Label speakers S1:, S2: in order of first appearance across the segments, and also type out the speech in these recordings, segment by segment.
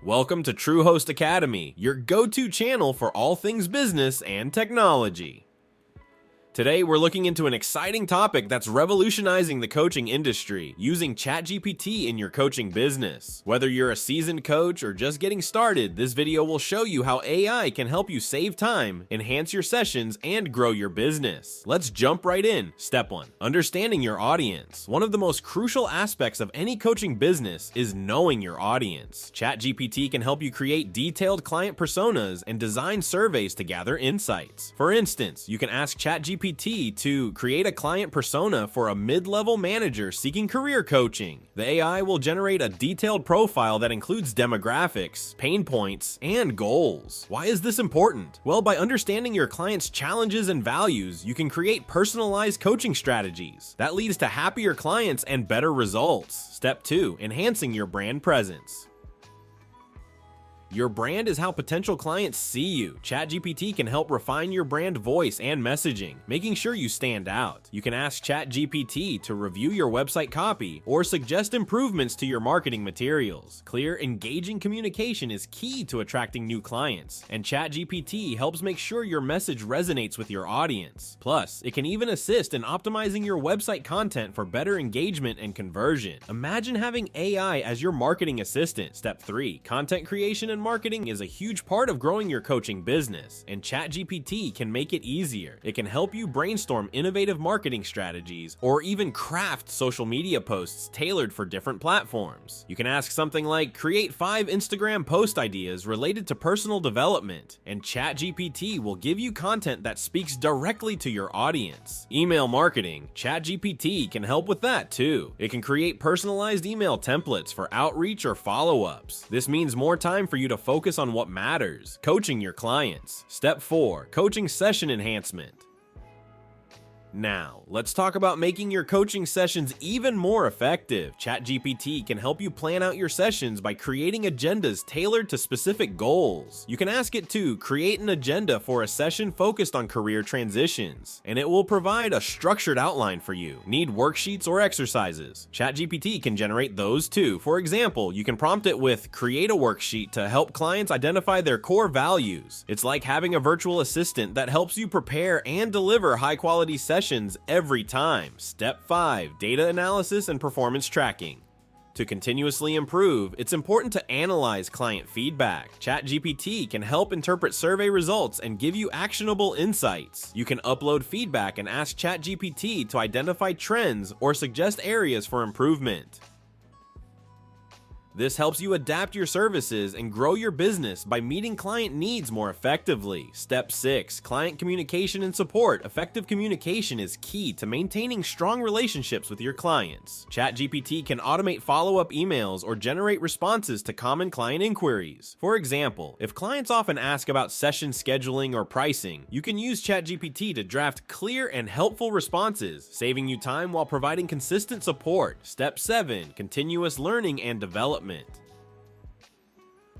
S1: Welcome to Truehost Academy, your go-to channel for all things business and technology. Today, we're looking into an exciting topic that's revolutionizing the coaching industry, using ChatGPT in your coaching business. Whether you're a seasoned coach or just getting started, this video will show you how AI can help you save time, enhance your sessions, and grow your business. Let's jump right in. Step 1. Understanding your audience. One of the most crucial aspects of any coaching business is knowing your audience. ChatGPT can help you create detailed client personas and design surveys to gather insights. For instance, you can ask ChatGPT to create a client persona for a mid-level manager seeking career coaching. The AI will generate a detailed profile that includes demographics, pain points, and goals. Why is this important? Well, by understanding your client's challenges and values, you can create personalized coaching strategies. That leads to happier clients and better results. Step 2. Enhancing your brand presence. Your brand is how potential clients see you. ChatGPT can help refine your brand voice and messaging, making sure you stand out. You can ask ChatGPT to review your website copy or suggest improvements to your marketing materials. Clear, engaging communication is key to attracting new clients, and ChatGPT helps make sure your message resonates with your audience. Plus, it can even assist in optimizing your website content for better engagement and conversion. Imagine having AI as your marketing assistant. Step 3. Content creation and marketing is a huge part of growing your coaching business, and ChatGPT can make it easier. It can help you brainstorm innovative marketing strategies or even craft social media posts tailored for different platforms. You can ask something like, create 5 Instagram post ideas related to personal development, and ChatGPT will give you content that speaks directly to your audience. Email marketing. ChatGPT can help with that too. It can create personalized email templates for outreach or follow-ups. This means more time for you to focus on what matters, coaching your clients. Step 4. Coaching session enhancement. Now, let's talk about making your coaching sessions even more effective. ChatGPT can help you plan out your sessions by creating agendas tailored to specific goals. You can ask it to create an agenda for a session focused on career transitions, and it will provide a structured outline for you. Need worksheets or exercises? ChatGPT can generate those too. For example, you can prompt it with create a worksheet to help clients identify their core values. It's like having a virtual assistant that helps you prepare and deliver high-quality sessions every time. Step 5. Data analysis and performance tracking. To continuously improve, it's important to analyze client feedback. ChatGPT can help interpret survey results and give you actionable insights. You can upload feedback and ask ChatGPT to identify trends or suggest areas for improvement. This helps you adapt your services and grow your business by meeting client needs more effectively. Step 6. Client communication and support. Effective communication is key to maintaining strong relationships with your clients. ChatGPT can automate follow-up emails or generate responses to common client inquiries. For example, if clients often ask about session scheduling or pricing, you can use ChatGPT to draft clear and helpful responses, saving you time while providing consistent support. Step 7. Continuous learning and development.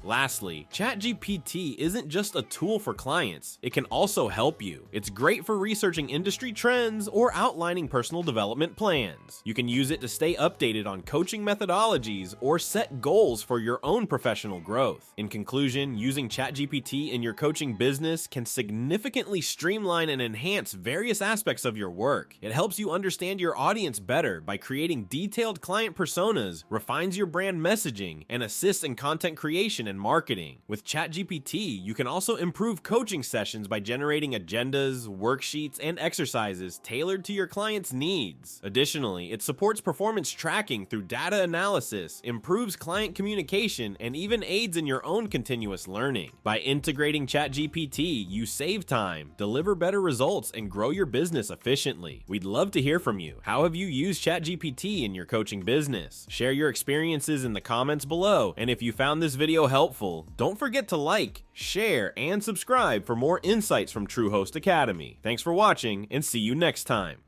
S1: Lastly, ChatGPT isn't just a tool for clients, it can also help you. It's great for researching industry trends or outlining personal development plans. You can use it to stay updated on coaching methodologies or set goals for your own professional growth. In conclusion, using ChatGPT in your coaching business can significantly streamline and enhance various aspects of your work. It helps you understand your audience better by creating detailed client personas, refines your brand messaging, and assists in content creation and marketing. With ChatGPT, you can also improve coaching sessions by generating agendas, worksheets, and exercises tailored to your clients' needs. Additionally, it supports performance tracking through data analysis, improves client communication, and even aids in your own continuous learning. By integrating ChatGPT, you save time, deliver better results, and grow your business efficiently. We'd love to hear from you. How have you used ChatGPT in your coaching business? Share your experiences in the comments below, and if you found this video helpful, don't forget to like, share, and subscribe for more insights from Truehost Academy. Thanks for watching, and see you next time.